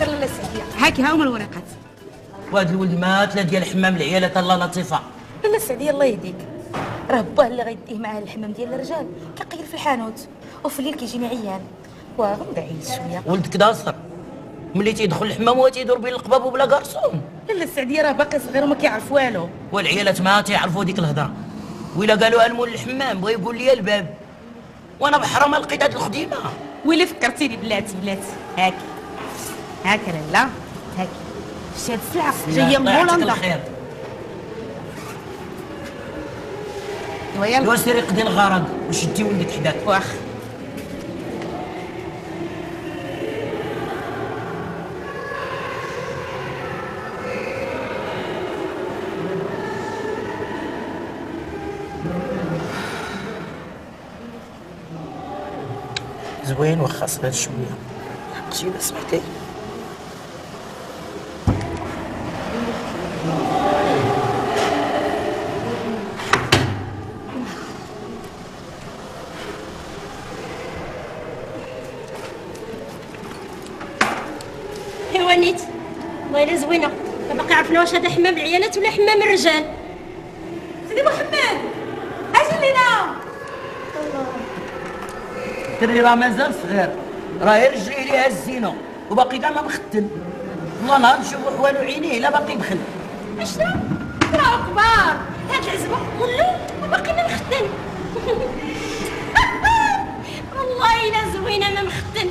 خير لاله سعديه. هاكي ها هما الورقات. وهاد الولد مات لا ديال الحمام العيالات الله لطيفه. لاله سعديه الله يهديك، راه باه اللي غيديه معاه الحمام ديال الرجال كيقيل في الحانوت وفي الليل كيجيني عيان وغنبدا عيد شويه. ولدك داصر ملي تيدخل الحمام هو تيدور بين القباب وبلا كرسون. لاله سعديه راه باقي صغير وما كيعرف والو، والعيالات ما تيعرفوا ديك الهضره، وإلا قالوها لمول الحمام بغا يقول لي الباب وانا بحرا ما لقيت هاد الخديمه. ويلي فكرتيني بلاتي هاكي هاكا لاله هاكي شتي هاد السلعه جايه من هولندا. ايوا سيري قضي الغرض وشدي ولدك حداك. واخ زوين واخا صغير شويه جينا سمعتي. ايوا نيت والله الا زوينه، ما باقي عرفنا واش هذا حمام العيالات ولا حمام الرجال. سيدي محمد اجي لينا. الدري راه مازال صغير، راه يرجع ليها الزينه وباقي كاع ما مختن. والله نهار نشوفو حوالو عينيه لا باقي بخل. اشنو؟ راه كبار هاد العزبه كله وباقي ما مختن. والله الا زوينه ما مختن.